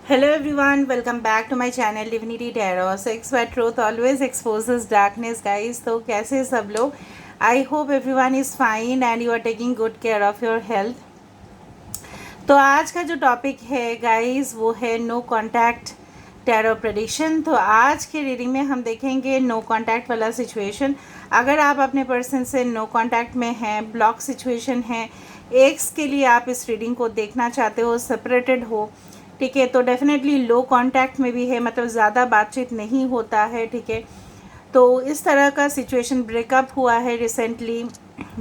Hello everyone, welcome back to my channel Divinity Tarot. Sex by Truth always exposes darkness, guys. तो कैसे सब लोग? I hope everyone is fine and you are taking good care of your health. तो आज का जो topic है guys वो है नो कॉन्टैक्ट टैरो प्रेडिक्शन। तो आज के रीडिंग में हम देखेंगे नो कॉन्टैक्ट वाला सिचुएशन। अगर आप अपने पर्सन से नो कॉन्टैक्ट में हैं, ब्लॉक सिचुएशन है, एक्स के लिए आप इस रीडिंग को देखना चाहते हो, सेपरेटेड हो, ठीक है, तो डेफिनेटली लो कॉन्टैक्ट में भी है, मतलब ज़्यादा बातचीत नहीं होता है, ठीक है। तो इस तरह का सिचुएशन ब्रेकअप हुआ है रिसेंटली,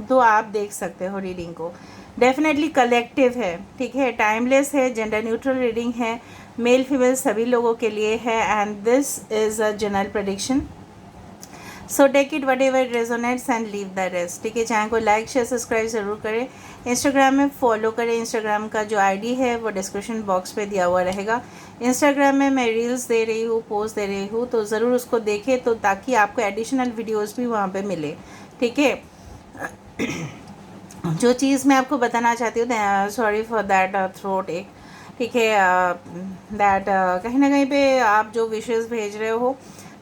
तो आप देख सकते हो रीडिंग को। डेफिनेटली कलेक्टिव है, ठीक है, टाइमलेस है, जेंडर न्यूट्रल रीडिंग है, मेल फीमेल सभी लोगों के लिए है and this is a general prediction. So take it whatever resonates and leave the rest, ठीक है। चैनल को लाइक शेयर सब्सक्राइब ज़रूर करें, इंस्टाग्राम में फॉलो करें। इंस्टाग्राम का जो आईडी है वो डिस्क्रिप्शन बॉक्स पे दिया हुआ रहेगा। इंस्टाग्राम में मैं रील्स दे रही हूँ, पोस्ट दे रही हूँ, तो ज़रूर उसको देखें, तो ताकि आपको एडिशनल वीडियोज़ भी वहाँ पर मिले, ठीक है। जो चीज़ मैं आपको बताना चाहती हूँ, सॉरी फॉर दैट थ्रोट एक, ठीक है, दैट कहीं ना कहीं पे आप जो विशेज़ भेज रहे हो,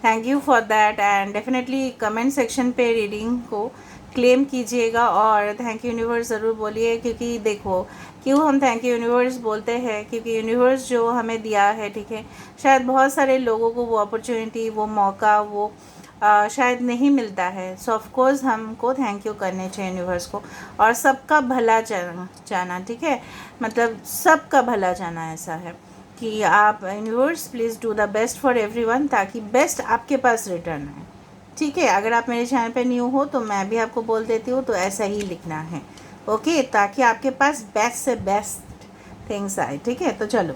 thank you for that and definitely comment section पे रीडिंग को क्लेम कीजिएगा और थैंक यू यूनिवर्स ज़रूर बोलिए। क्योंकि देखो क्यों हम थैंक यू यूनिवर्स बोलते हैं, क्योंकि यूनिवर्स जो हमें दिया है, ठीक है, शायद बहुत सारे लोगों को वो अपॉर्चुनिटी, वो मौका, वो शायद नहीं मिलता है। सो ऑफकोर्स हमको थैंक यू करने चाहिए यूनिवर्स को और सबका भला चाहना, ठीक है, मतलब सबका भला चाहना ऐसा है कि आप universe please do the best for everyone, ताकि बेस्ट आपके पास रिटर्न है, ठीक है। अगर आप मेरे चैनल पे न्यू हो तो मैं भी आपको बोल देती हूँ, तो ऐसा ही लिखना है, ओके, ताकि आपके पास बेस्ट से बेस्ट थिंग्स आए, ठीक है। तो चलो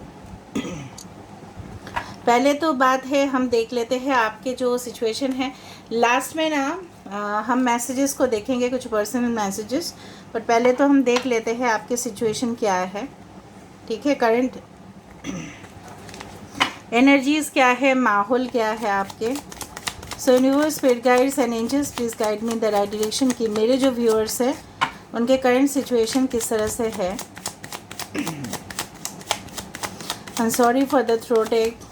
पहले तो बात है, हम देख लेते हैं आपके जो सिचुएशन है। लास्ट में ना हम मैसेजेस को देखेंगे, कुछ पर्सनल मैसेजेस, बट पहले तो हम देख लेते हैं आपके सिचुएशन क्या है, ठीक है, करंट एनर्जीज क्या है, माहौल क्या है आपके। So universe, spirit guides and angels, please guide me in the right direction कि मेरे जो व्यूअर्स हैं उनके करंट सिचुएशन किस तरह से है। I am sorry for the throat एक।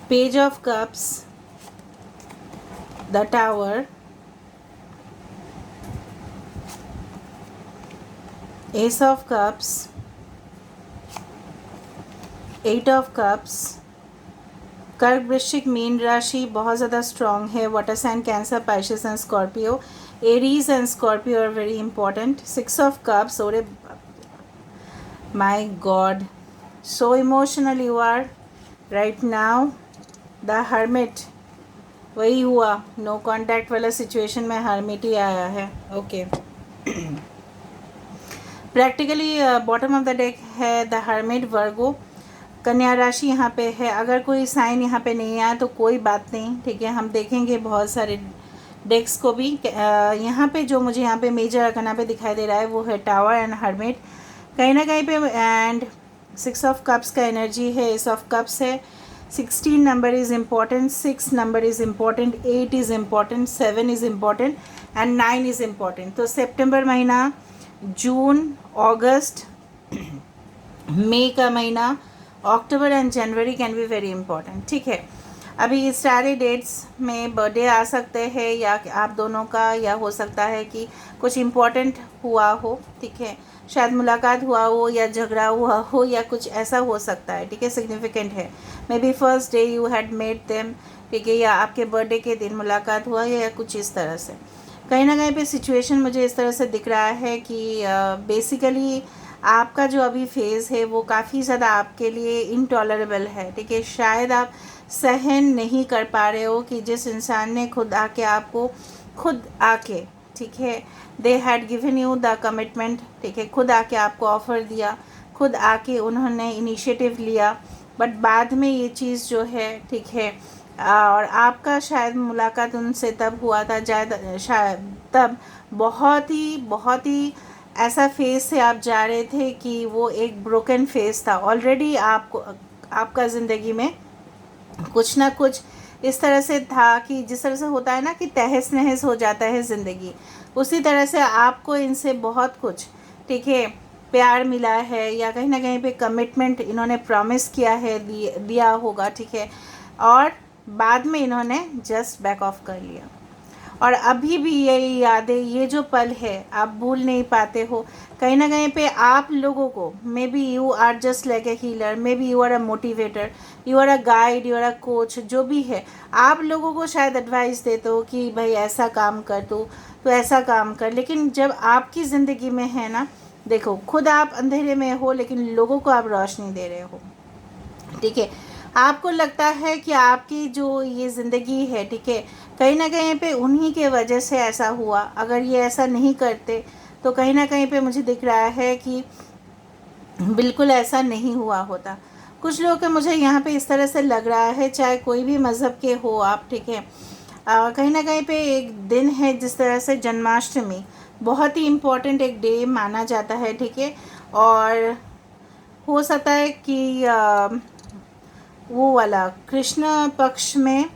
Page of Cups, the Tower, Ace of Cups, Eight of Cups, कर्क, वृश्चिक, मीन राशि बहुत ज़्यादा स्ट्रॉन्ग है। Water sign, Cancer, Pisces and Scorpio, Aries and Scorpio are very important. Six of cups, और my God, so emotional you are right now. The hermit, वही हुआ, no contact वाला सिचुएशन में हर्मिट ही आया है, okay. Practically bottom of the deck है the hermit, Virgo, कन्या राशि यहाँ पे है। अगर कोई साइन यहाँ पे नहीं आया तो कोई बात नहीं, ठीक है, हम देखेंगे बहुत सारे डेक्स को भी। यहाँ पे जो मुझे यहाँ पे मेजर अरकाना पे दिखाई दे रहा है वो है टावर एंड हर्मिट कहीं ना कहीं पे, एंड सिक्स ऑफ कप्स का एनर्जी है, एस ऑफ कप्स है। 16 number is important, 6 number is important, 8 is important, 7 is important and 9 is important. तो सितंबर महीना, जून, अगस्त, मई का महीना, October and January can be very important, ठीक है। अभी इस सारे डेट्स में बर्थडे आ सकते हैं या आप दोनों का, या हो सकता है कि कुछ इम्पॉर्टेंट हुआ हो, ठीक है, शायद मुलाकात हुआ हो या झगड़ा हुआ हो या कुछ ऐसा हो सकता है, ठीक है, सिग्निफिकेंट है। Maybe first day you had met them, ठीक है, या आपके बर्थडे के दिन मुलाकात हुआ या कुछ इस तरह से। कहीं ना कहीं पे सिचुएशन मुझे इस तरह से दिख रहा है कि बेसिकली आपका जो अभी फेज़ है वो काफ़ी ज़्यादा आपके लिए इनटॉलरेबल है, ठीक है। शायद आप सहन नहीं कर पा रहे हो कि जिस इंसान ने खुद आके, ठीक है, they had given you the commitment, ठीक है, खुद आके आपको ऑफ़र दिया, खुद आके उन्होंने इनिशिएटिव लिया, बट बाद में ये चीज़ जो है, ठीक है, और आपका शायद मुलाकात उनसे तब हुआ था, शायद तब बहुत ही ऐसा फेज से आप जा रहे थे कि वो एक ब्रोकन फेज था। ऑलरेडी आपको, आपका ज़िंदगी में कुछ ना कुछ इस तरह से था कि जिस तरह से होता है ना कि तहस नहस हो जाता है ज़िंदगी, उसी तरह से आपको इनसे बहुत कुछ, ठीक है, प्यार मिला है या कहीं ना कहीं पे कमिटमेंट इन्होंने प्रॉमिस किया है, दिया होगा, ठीक है, और बाद में इन्होंने जस्ट बैक ऑफ कर लिया। और अभी भी यही यादें, ये जो पल है आप भूल नहीं पाते हो। कहीं ना कहीं पे आप लोगों को, maybe you are just like a healer, maybe you are a motivator, you are a guide, you are a coach, जो भी है, आप लोगों को शायद एडवाइस देते हो कि भाई ऐसा काम कर, तो ऐसा काम कर। लेकिन जब आपकी ज़िंदगी में है ना, देखो खुद आप अंधेरे में हो लेकिन लोगों को आप रोशनी दे रहे हो, ठीक है। आपको लगता है कि आपकी जो ये ज़िंदगी है, ठीक है, कहीं ना कहीं पे उन्हीं के वजह से ऐसा हुआ। अगर ये ऐसा नहीं करते तो कहीं ना कहीं पे मुझे दिख रहा है कि बिल्कुल ऐसा नहीं हुआ होता। कुछ लोगों के मुझे यहाँ पे इस तरह से लग रहा है, चाहे कोई भी मज़हब के हो आप, ठीक है, कहीं ना कहीं पे एक दिन है जिस तरह से जन्माष्टमी बहुत ही इम्पोर्टेंट एक डे माना जाता है, ठीक है, और हो सकता है कि वो वाला कृष्ण पक्ष में,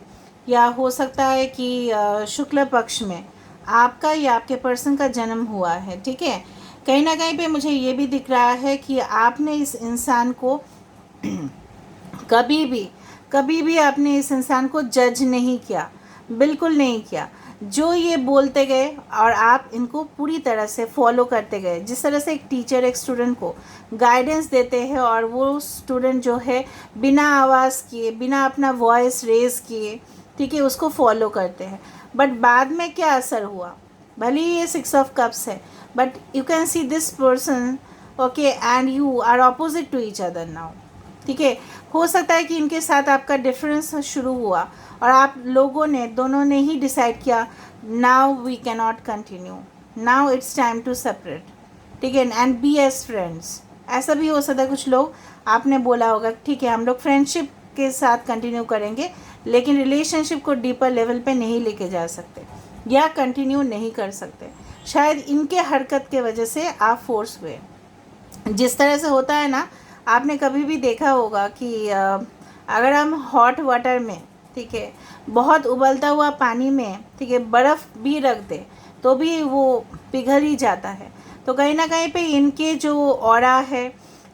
या हो सकता है कि शुक्ल पक्ष में आपका या आपके पर्सन का जन्म हुआ है, ठीक है। कहीं ना कहीं पे मुझे ये भी दिख रहा है कि आपने इस इंसान को कभी भी आपने इस इंसान को जज नहीं किया, बिल्कुल नहीं किया। जो ये बोलते गए और आप इनको पूरी तरह से फॉलो करते गए, जिस तरह से एक टीचर एक स्टूडेंट को गाइडेंस देते हैं और वो स्टूडेंट जो है बिना आवाज़ किए, बिना अपना वॉइस रेज किए, ठीक है, उसको फॉलो करते हैं। बट बाद में क्या असर हुआ, भले ही ये 6 ऑफ कप्स है, but you can see this person, okay, and you are opposite to each other now, ठीक है। हो सकता है कि इनके साथ आपका डिफरेंस शुरू हुआ और आप लोगों ने, दोनों ने ही डिसाइड किया now we can not continue, now it's time to separate, ठीक है, एंड बी एज फ्रेंड्स। ऐसा भी हो सकता है, कुछ लोग आपने बोला होगा ठीक है हम लोग फ्रेंडशिप के साथ कंटिन्यू करेंगे लेकिन रिलेशनशिप को डीपर लेवल पे नहीं लेके जा सकते या कंटिन्यू नहीं कर सकते। शायद इनके हरकत के वजह से आप फोर्स हुए। जिस तरह से होता है ना, आपने कभी भी देखा होगा कि अगर हम हॉट वाटर में, ठीक है, बहुत उबलता हुआ पानी में, ठीक है, बर्फ़ भी रख दे तो भी वो पिघल ही जाता है। तो कहीं ना कहीं पे इनके जो ऑरा है,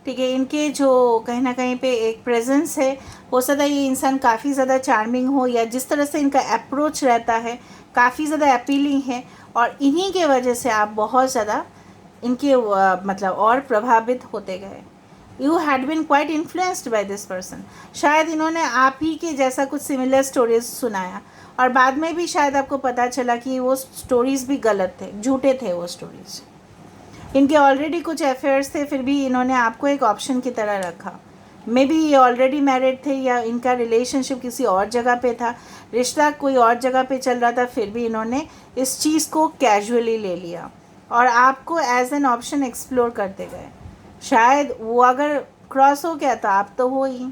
ठीक है, इनके जो कहीं ना कहीं पे एक प्रेजेंस है, हो सकता है ये इंसान काफ़ी ज़्यादा चार्मिंग हो या जिस तरह से इनका अप्रोच रहता है काफ़ी ज़्यादा अपीलिंग है, और इन्हीं के वजह से आप बहुत ज़्यादा इनके मतलब और प्रभावित होते गए। You had been quite influenced by this person. शायद इन्होंने आप ही के जैसा कुछ सिमिलर स्टोरीज सुनाया और बाद में भी शायद आपको पता चला कि वो स्टोरीज़ भी गलत थे, झूठे थे वो स्टोरीज़। इनके ऑलरेडी कुछ अफेयर्स थे, फिर भी इन्होंने आपको एक ऑप्शन की तरह रखा। मे बी ये ऑलरेडी मैरिड थे या इनका रिलेशनशिप किसी और जगह पे था, रिश्ता कोई और जगह पे चल रहा था, फिर भी इन्होंने इस चीज़ को कैजुअली ले लिया और आपको एज एन ऑप्शन एक्सप्लोर करते गए। शायद वो अगर क्रॉस हो गया तो आप तो हो ही।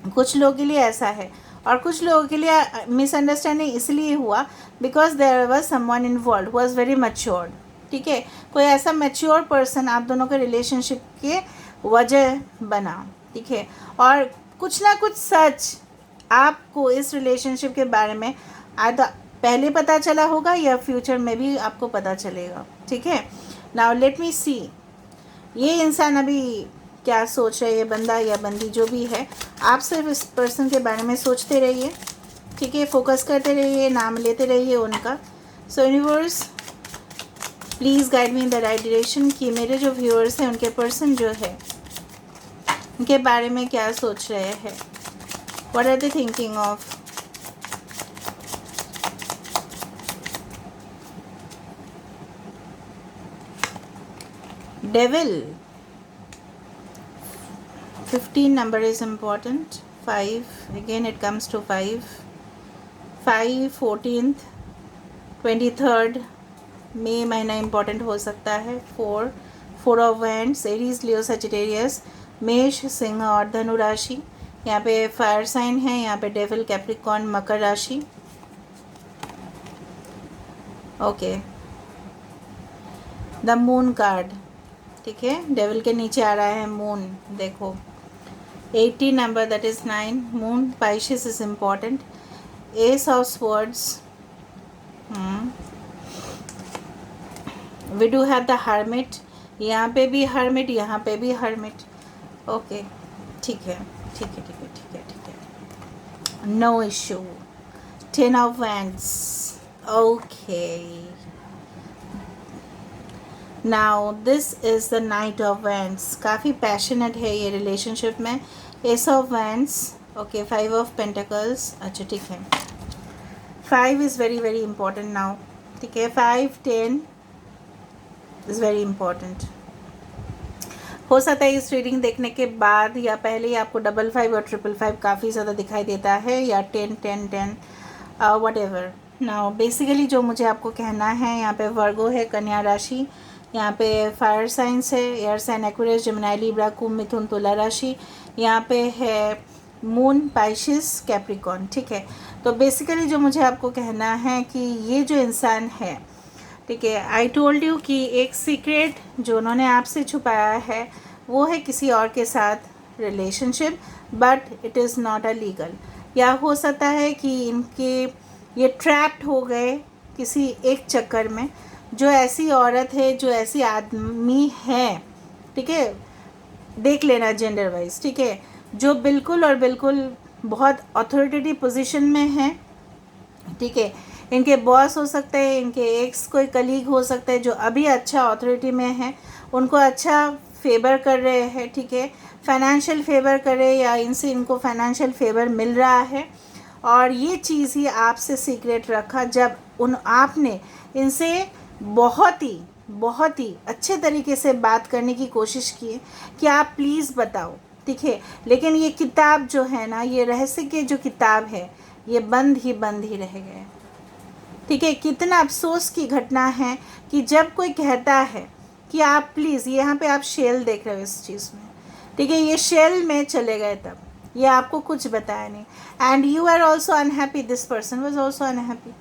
कुछ लोगों के लिए ऐसा है और कुछ लोगों के लिए मिसअंडरस्टैंडिंग इसलिए हुआ because there was someone involve who was very matured, ठीक है, कोई ऐसा मैच्योर पर्सन आप दोनों के रिलेशनशिप के वजह बना, ठीक है, और कुछ ना कुछ सच आपको इस रिलेशनशिप के बारे में पहले पता चला होगा या फ्यूचर में भी आपको पता चलेगा, ठीक है। नाउ लेट मी सी ये इंसान अभी क्या सोच रहा है, ये बंदा या बंदी जो भी है। आप सिर्फ इस पर्सन के बारे में सोचते रहिए, ठीक है, फोकस करते रहिए, नाम लेते रहिए उनका। सो universe please guide me in the right direction कि मेरे जो व्यूअर्स हैं उनके पर्सन जो है उनके बारे में क्या सोच रहे हैं, what are they thinking of. Devil, 15 number is important. 5 again it comes to 5, 14th 23rd मई महीना इम्पॉर्टेंट हो सकता है। 4 of wands, Aries, Leo, Sagittarius, मेष, सिंह और धनु राशि। यहाँ पे फायर साइन है, यहाँ पे डेविल, कैप्रिकॉर्न, मकर राशि। ओके, द मून कार्ड, ठीक है, डेविल के नीचे आ रहा है मून। देखो 80 number that is 9, moon, Pisces is important. Ace of swords, we do have the hermit, यहाँ पे भी हर्मिट, यहाँ पे भी हर्मिट। ओके, ठीक है, ठीक है, ठीक है, ठीक है, ठीक है, no issue. 10 of wands, okay. Now this is the knight of wands, काफ़ी पैशनेट है ये रिलेशनशिप में। Ace of wands, okay, 5 of pentacles, अच्छा ठीक है। 5 is very very important now, ठीक है। 5, 10 इज़ वेरी इम्पॉर्टेंट। हो सकता है इस रीडिंग देखने के बाद या पहले ही आपको 55 और 555 काफ़ी ज़्यादा दिखाई देता है, या 10 10 10 वट एवर। नाउ बेसिकली जो मुझे आपको कहना है, यहाँ पे वर्गो है, कन्या राशि, यहाँ पे फायर साइंस है, air sign Aquarius, Gemini, Libra, कुंभ, मिथुन, तुला राशि, यहाँ पे है मून, पाइशिस, कैप्रिकॉर्न, ठीक है। तो बेसिकली जो मुझे आपको कहना है कि ये जो इंसान है, ठीक है, आई टोल्ड यू कि एक सीक्रेट जो उन्होंने आपसे छुपाया है वो है किसी और के साथ relationship, but it is not a legal. या हो सकता है कि इनके ये ट्रैप्ड हो गए किसी एक चक्कर में, जो ऐसी औरत है, जो ऐसी आदमी है, ठीक है, देख लेना जेंडर वाइज, ठीक है, जो बिल्कुल और बिल्कुल बहुत अथॉरिटेटिव पोजीशन में है, ठीक है। इनके बॉस हो सकते हैं, इनके एक्स कोई कलीग हो सकता है जो अभी अच्छा अथॉरिटी में है, उनको अच्छा फेवर कर रहे हैं, ठीक है, फाइनेंशियल फेवर कर रहे हैं, या इनसे इनको फाइनेंशियल फेवर मिल रहा है। और ये चीज़ ही आपसे सीक्रेट रखा जब आपने इनसे बहुत ही अच्छे तरीके से बात करने की कोशिश की कि आप प्लीज़ बताओ, ठीक है। लेकिन ये किताब जो है ना, ये रहस्य की जो किताब है, ये बंद ही रह गए, ठीक है। कितना अफसोस की घटना है कि जब कोई कहता है कि आप प्लीज़, यहाँ पे आप शेल देख रहे हो इस चीज़ में, ठीक है, ये शेल में चले गए, तब ये आपको कुछ बताया नहीं, and you are also unhappy, this person was also unhappy,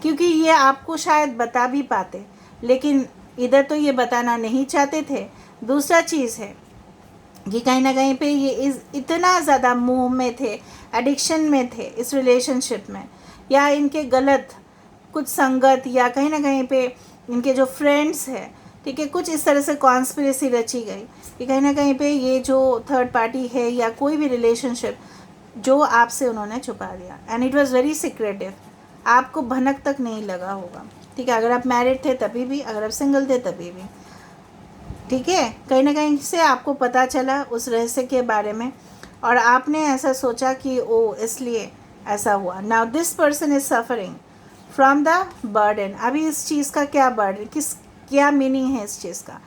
क्योंकि ये आपको शायद बता भी पाते, लेकिन इधर तो ये बताना नहीं चाहते थे। दूसरा चीज़ है कि कहीं ना कहीं पे ये इतना ज़्यादा मोह में थे, एडिक्शन में थे इस रिलेशनशिप में, या इनके गलत कुछ संगत, या कहीं ना कहीं पे इनके जो फ्रेंड्स हैं, ठीक है, कुछ इस तरह से कॉन्स्पिरेसी रची गई कि कहीं ना कहीं पे ये जो थर्ड पार्टी है या कोई भी रिलेशनशिप जो आपसे उन्होंने छुपा दिया, and it was very secretive, आपको भनक तक नहीं लगा होगा, ठीक है। अगर आप मैरिड थे तभी भी, अगर आप सिंगल थे तभी भी, ठीक है, कहीं ना कहीं से आपको पता चला उस रहस्य के बारे में, और आपने ऐसा सोचा कि ओ इसलिए ऐसा हुआ। Now this person is suffering from the burden. अभी इस चीज़ का क्या बर्डन, क्या मीनिंग है इस चीज़ का?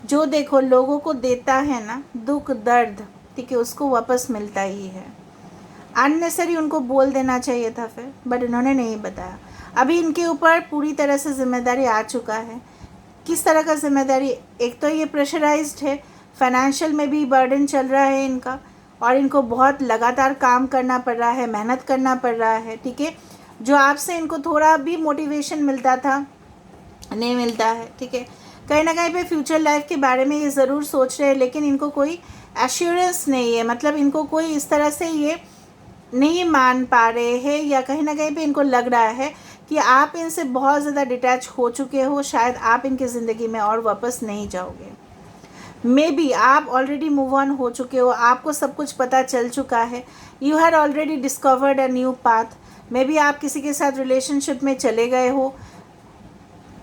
जो देखो लोगों को देता है ना दुख दर्द, ठीक है, उसको वापस मिलता ही है। अननेसरी उनको बोल देना चाहिए था फिर, बट इन्होंने नहीं बताया। अभी इनके ऊपर पूरी तरह से जिम्मेदारी आ चुका है। किस तरह का जिम्मेदारी? एक तो ये प्रेशराइज्ड है, फाइनेंशियल में भी बर्डन चल रहा है इनका, और इनको बहुत लगातार काम करना पड़ रहा है, मेहनत करना पड़ रहा है, ठीक है। जो आपसे इनको थोड़ा भी मोटिवेशन मिलता था नहीं मिलता है, ठीक है। कहीं ना कहीं पे फ्यूचर लाइफ के बारे में ये ज़रूर सोच रहे हैं, लेकिन इनको कोई एश्योरेंस नहीं है, मतलब इनको कोई इस तरह से ये नहीं मान पा रहे हैं, या कहीं ना कहीं पे इनको लग रहा है कि आप इनसे बहुत ज़्यादा डिटैच हो चुके हो, शायद आप इनकी ज़िंदगी में और वापस नहीं जाओगे। मे बी आप ऑलरेडी मूव ऑन हो चुके हो, आपको सब कुछ पता चल चुका है, you had already discovered a new path. May be आप किसी के साथ रिलेशनशिप में चले गए हो,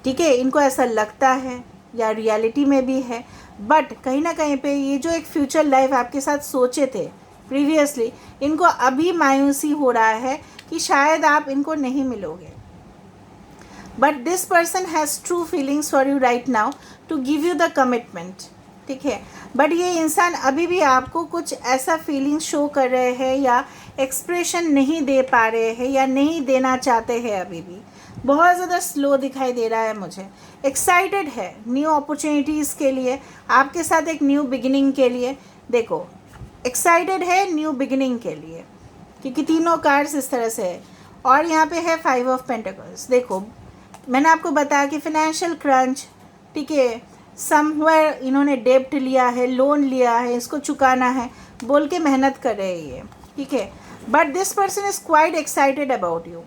ठीक है, इनको ऐसा लगता है या रियलिटी में भी है, बट कहीं ना कहीं पे ये जो एक फ्यूचर लाइफ आपके साथ सोचे थे प्रीवियसली, इनको अभी मायूसी हो रहा है कि शायद आप इनको नहीं मिलोगे। But this person has true feelings for you right now to give you the commitment, ठीक है। बट ये इंसान अभी भी आपको कुछ ऐसा फीलिंग शो कर रहे हैं, या एक्सप्रेशन नहीं दे पा रहे हैं, या नहीं देना चाहते हैं, अभी भी बहुत ज़्यादा स्लो दिखाई दे रहा है मुझे। एक्साइटेड है न्यू अपॉर्चुनिटीज़ के लिए, आपके साथ एक न्यू बिगिनिंग के लिए। देखो एक्साइटेड है न्यू बिगिनिंग के लिए, क्योंकि तीनों कार्ड्स इस तरह से है, और यहाँ पे है 5 ऑफ पेंटिकल्स। देखो मैंने आपको बताया कि फाइनेंशियल क्रंच, ठीक है, समवेयर इन्होंने डेब्ट लिया है, लोन लिया है, इसको चुकाना है बोल के मेहनत कर रहे हैं ये, ठीक है। But this person is quite excited about you,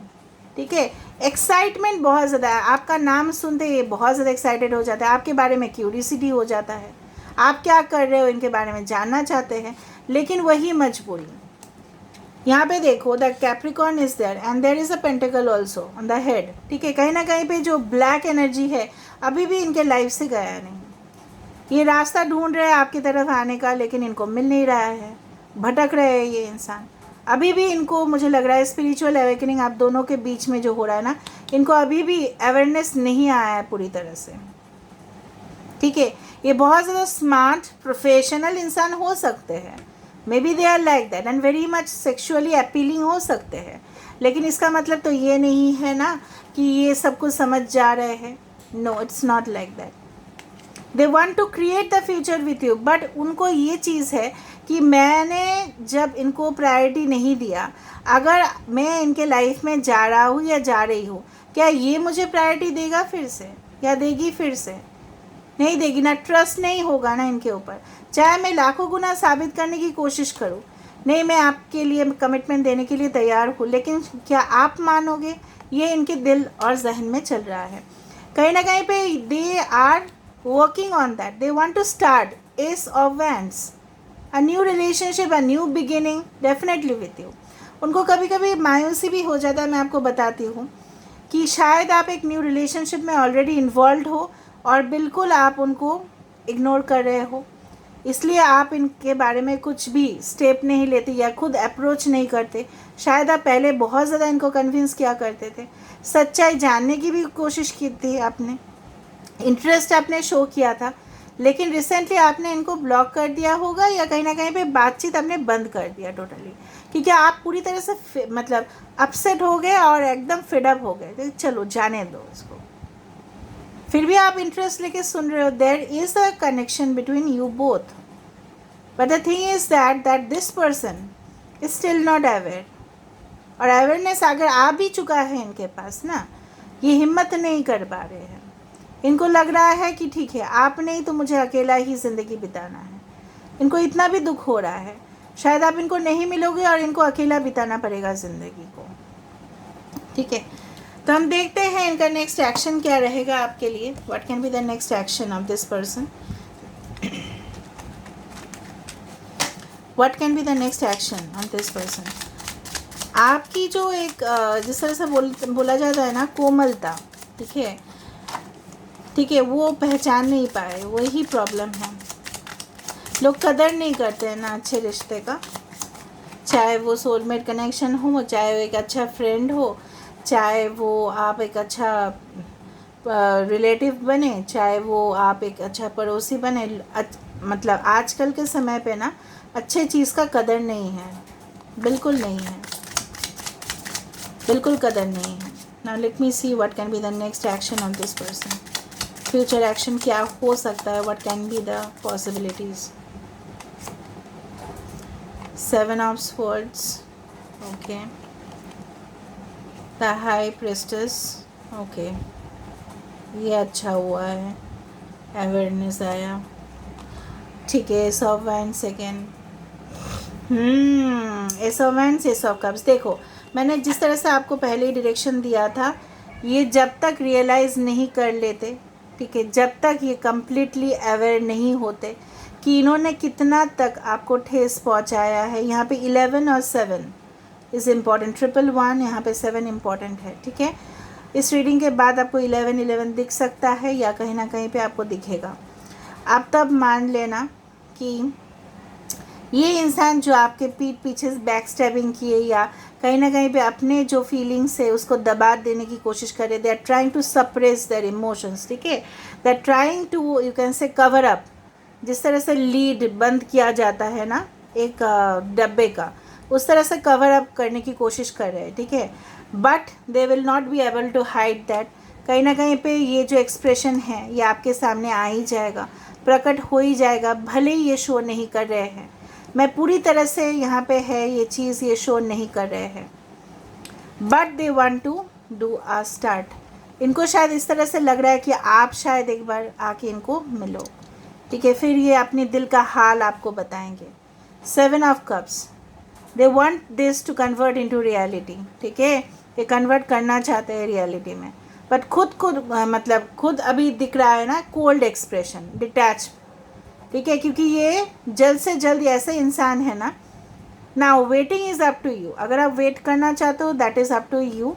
ठीक है। एक्साइटमेंट बहुत ज़्यादा है, आपका नाम सुनते ही बहुत ज़्यादा एक्साइटेड हो जाता है, आपके बारे में क्यूरियोसिटी हो जाता है, आप क्या कर रहे हो इनके बारे में जानना चाहते हैं, लेकिन वही मजबूरी। यहाँ पे देखो the Capricorn is there and there is a pentacle also on the head, ठीक है। कहीं ना कहीं पे जो ब्लैक एनर्जी है अभी भी इनके लाइफ से गया नहीं, ये रास्ता ढूंढ रहे हैं आपकी तरफ आने का, लेकिन इनको मिल नहीं रहा है, भटक रहे हैं ये इंसान अभी भी। इनको मुझे लग रहा है स्पिरिचुअल अवेकनिंग आप दोनों के बीच में जो हो रहा है ना, इनको अभी भी अवेयरनेस नहीं आया है पूरी तरह से, ठीक है। ये बहुत ज़्यादा स्मार्ट प्रोफेशनल इंसान हो सकते हैं, maybe they are like that and very much sexually appealing हो सकते हैं, लेकिन इसका मतलब तो ये नहीं है ना कि ये सब कुछ समझ जा रहे हैं। No, it's not like that. They want to create the future with you, but उनको ये चीज़ है कि मैंने जब इनको प्रायोरिटी नहीं दिया, अगर मैं इनके लाइफ में जा रहा हूँ या जा रही हूँ, क्या ये मुझे प्रायोरिटी देगा फिर से या देगी फिर से? नहीं देगी ना, ट्रस्ट नहीं होगा ना इनके ऊपर। चाहे मैं लाखों गुना साबित करने की कोशिश करूँ, नहीं मैं आपके लिए कमिटमेंट देने के लिए तैयार हूँ, लेकिन क्या आप मानोगे? ये इनके दिल और जहन में चल रहा है। कहीं ना कहीं पे they are working on that, they want to start ace of wands, a new relationship, a new beginning definitely with you. उनको कभी कभी मायूसी भी हो जाता है, मैं आपको बताती हूँ कि शायद आप एक न्यू रिलेशनशिप में ऑलरेडी इन्वॉल्व हो और बिल्कुल आप उनको इग्नोर कर रहे हो, इसलिए आप इनके बारे में कुछ भी स्टेप नहीं लेते या खुद अप्रोच नहीं करते। शायद आप पहले बहुत ज़्यादा इनको कन्विंस किया करते थे, सच्चाई जानने की भी कोशिश की थी आपने, इंटरेस्ट आपने शो किया था, लेकिन रिसेंटली आपने इनको ब्लॉक कर दिया होगा या कहीं ना कहीं पे बातचीत आपने बंद कर दिया टोटली, क्योंकि आप पूरी तरह से मतलब अपसेट हो गए और एकदम फिडअप हो गए, तो चलो जाने दो इसको। फिर भी आप इंटरेस्ट लेके सुन रहे हो। There is a connection between you both, but the thing is that this person is still not aware. और अवेयरनेस अगर आ भी चुका है इनके पास ना, ये हिम्मत नहीं कर पा रहे हैं। इनको लग रहा है कि ठीक है आप नहीं तो मुझे अकेला ही ज़िंदगी बिताना है। इनको इतना भी दुख हो रहा है, शायद आप इनको नहीं मिलोगे और इनको अकेला बिताना पड़ेगा ज़िंदगी को, ठीक है। तो हम देखते हैं इनका नेक्स्ट एक्शन क्या रहेगा आपके लिए। What can be the next action of this person? What can be the next action on this person? आपकी जो एक जिस तरह से बोला जाता है ना कोमलता, ठीक है, वो पहचान नहीं पाए, वही प्रॉब्लम है। लोग कदर नहीं करते हैं ना अच्छे रिश्ते का, चाहे वो सोलमेट कनेक्शन हो, चाहे वो एक अच्छा फ्रेंड हो, चाहे वो आप एक अच्छा रिलेटिव बने, चाहे वो आप एक अच्छा पड़ोसी बने। मतलब आजकल के समय पे ना अच्छे चीज़ का कदर नहीं है, बिल्कुल नहीं है, बिल्कुल कदर नहीं है। Now let me see what can be the next action on this person. Future action क्या हो सकता है? What can be the possibilities? 7 of swords, okay, the high priestess, okay, ये अच्छा हुआ है, अवेयरनेस आया, ठीक है। S of wands second, S of wands, S of cups. देखो मैंने जिस तरह से आपको पहले ही डायरेक्शन दिया था, ये जब तक रियलाइज़ नहीं कर लेते, ठीक है, जब तक ये कम्प्लीटली अवेयर नहीं होते कि इन्होंने कितना तक आपको ठेस पहुंचाया है। यहाँ पे 11 और 7 इज़ इम्पॉर्टेंट, 111 यहाँ पे 7 इम्पॉर्टेंट है, ठीक है। इस रीडिंग के बाद आपको 11 दिख सकता है या कहीं ना कहीं पे आपको दिखेगा। आप तब मान लेना कि ये इंसान जो आपके पीठ पीछे बैक स्टैबिंग किए या कहीं ना कहीं पे अपने जो फीलिंग्स है उसको दबा देने की कोशिश करे, they are trying to suppress their emotions, ठीक है, they are trying to you can say cover up. जिस तरह से लीड बंद किया जाता है ना एक डब्बे का, उस तरह से कवर अप करने की कोशिश कर रहे हैं, ठीक है, but they will not be able to hide that. कहीं ना कहीं पे ये जो एक्सप्रेशन है ये आपके सामने आ ही जाएगा, प्रकट हो ही जाएगा, भले ही ये शो नहीं कर रहे हैं। मैं पूरी तरह से यहाँ पे है ये चीज़ ये शो नहीं कर रहे हैं, but they want to do a start. इनको शायद इस तरह से लग रहा है कि आप शायद एक बार आके इनको मिलो, ठीक है, फिर ये अपने दिल का हाल आपको बताएंगे। 7 of cups, they want this to convert into reality, ठीक है, ये कन्वर्ट करना चाहते हैं रियलिटी में, बट मतलब खुद अभी दिख रहा है ना कोल्ड एक्सप्रेशन, डिटैच, ठीक है, क्योंकि ये जल्द से जल्द ऐसे इंसान है ना। Now waiting is up to you, अगर आप वेट करना चाहते हो that is up to you,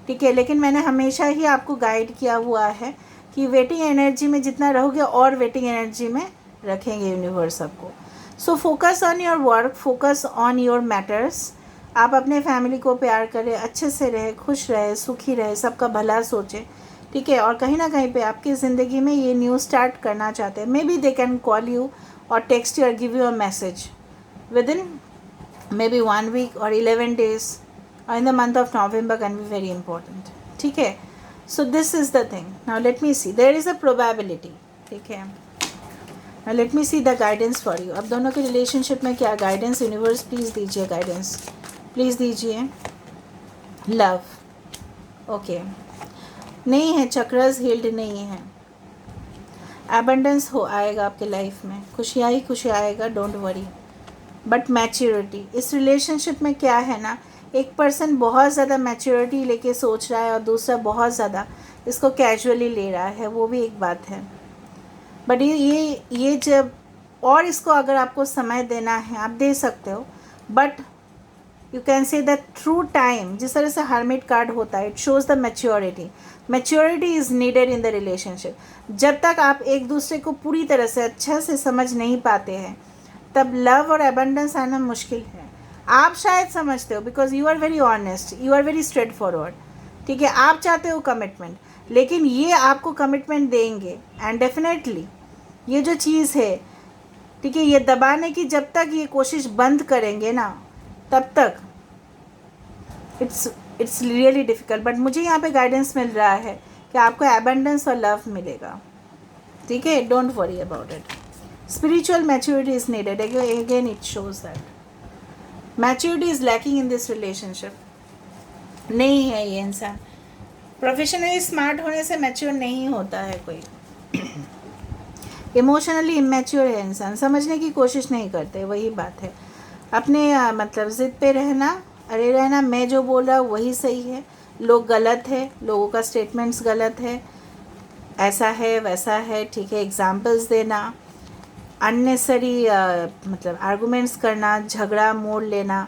ठीक है, लेकिन मैंने हमेशा ही आपको गाइड किया हुआ है कि वेटिंग एनर्जी में जितना रहोगे और वेटिंग एनर्जी में रखेंगे यूनिवर्स आपको। So focus on your work, focus on your matters. आप अपने फैमिली को प्यार करें, अच्छे से रहे, खुश रहे, सुखी रहे, सबका भला सोचें, ठीक है, और कहीं ना कहीं पे आपकी ज़िंदगी में ये न्यू स्टार्ट करना चाहते हैं। Maybe they can call you और टेक्स्ट यू और give you a message with in maybe 1 week or 11 days or in the month of November can be very important, ठीक है। So this is the thing. Now let me see, there is a probability, ठीक है। Now let me see the guidance for you. अब दोनों के relationship में क्या guidance, universe please दीजिए, गाइडेंस प्लीज़ दीजिए। लव, ओके, नहीं है, चक्रस हील्ड नहीं है, एबंडेंस हो आएगा आपके लाइफ में, खुशियाँ ही खुशियाँ आएगा, डोंट वरी। बट मैच्योरिटी, इस रिलेशनशिप में क्या है ना, एक पर्सन बहुत ज़्यादा मैच्योरिटी लेके सोच रहा है और दूसरा बहुत ज़्यादा इसको कैजुअली ले रहा है, वो भी एक बात है। बट ये जब, और इसको अगर आपको समय देना है आप दे सकते हो, बट यू कैन से द थ्रू टाइम, जिस तरह से हर्मिट कार्ड होता है, it shows the maturity. Maturity is needed in the relationship. जब तक आप एक दूसरे को पूरी तरह से अच्छा से समझ नहीं पाते हैं तब लव और एबंडेंस आना मुश्किल है। आप शायद समझते हो because you are very honest, you are very straightforward, ठीक है, आप चाहते हो कमिटमेंट, लेकिन ये आपको कमिटमेंट देंगे एंड डेफिनेटली ये जो चीज़ है, ठीक है, ये दबाने की जब तक ये कोशिश बंद करेंगे ना तब तक इट्स रियली डिफ़िकल्ट। बट मुझे यहाँ पे गाइडेंस मिल रहा है कि आपको एबंडेंस और लव मिलेगा, ठीक है, don't worry about it. Spiritual maturity is needed. Again, it shows that maturity is lacking in this relationship. नहीं है ये इंसान, प्रोफेशनली स्मार्ट होने से मैच्योर नहीं होता है कोई। इमोशनली इमेच्योर है इंसान, समझने की कोशिश नहीं करते, वही बात है। अपने मतलब ज़िद पे रहना, अरे रहना, मैं जो बोल रहा हूँ वही सही है, लोग गलत है, लोगों का स्टेटमेंट्स गलत है, ऐसा है वैसा है, ठीक है, एग्जाम्पल्स देना, अननेसरी मतलब आर्गूमेंट्स करना, झगड़ा मोड़ लेना,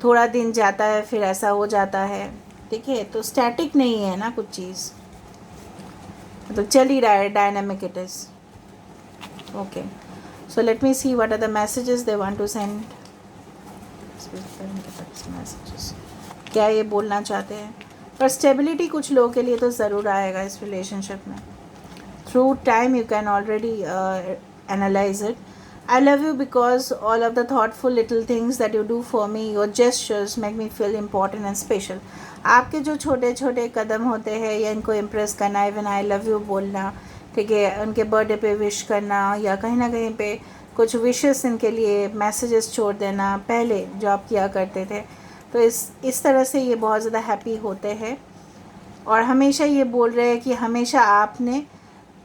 थोड़ा दिन जाता है फिर ऐसा हो जाता है, ठीक है, तो स्टैटिक नहीं है ना कुछ चीज़, मतलब चल ही रहा है, dynamic it is. Okay, so let me see what are the messages they want to send. Messages क्या ये बोलना चाहते हैं, पर स्टेबिलिटी कुछ लोगों के लिए तो ज़रूर आएगा इस रिलेशनशिप में। Through time you can already analyze it. I love you because all of the thoughtful little things that you do for me, your gestures make me feel important and special. आपके जो छोटे छोटे कदम होते हैं या इनको impress करना, even I love you बोलना, ठीक है, उनके बर्थडे पे विश करना या कहीं ना कहीं पे कुछ विशेस इनके लिए मैसेजेस छोड़ देना, पहले जो आप किया करते थे, तो इस तरह से ये बहुत ज़्यादा हैप्पी होते हैं और हमेशा ये बोल रहे हैं कि हमेशा आपने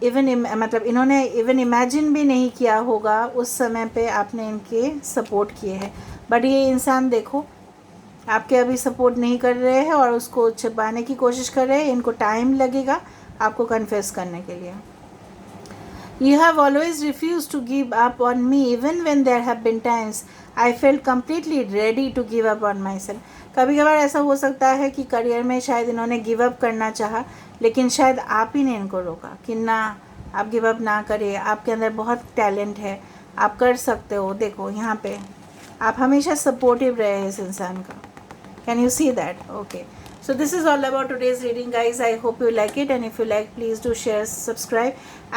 मतलब इन्होंने इवन इमेजिन भी नहीं किया होगा उस समय पे आपने इनके सपोर्ट किए हैं। बट ये इंसान देखो आपके अभी सपोर्ट नहीं कर रहे हैं और उसको छिपाने की कोशिश कर रहे हैं, इनको टाइम लगेगा आपको कन्फेस करने के लिए। You have always refused to give up on me even when there have been times I felt completely ready to give up on myself. कभी कभार ऐसा हो सकता है कि करियर में शायद इन्होंने गिव अप करना चाहा, लेकिन शायद आप ही ने इनको रोका कि ना, आप गिव अप ना करिए, आपके अंदर बहुत टैलेंट है, आप कर सकते हो। देखो यहाँ पे आप हमेशा सपोर्टिव रहे इस इंसान का। Can you see that? Okay, so this is all about today's reading, guys. I hope you like it, and if you like, please do share, subscribe,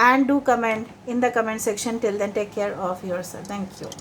and do comment in the comment section. Till then, take care of yourself. Thank you.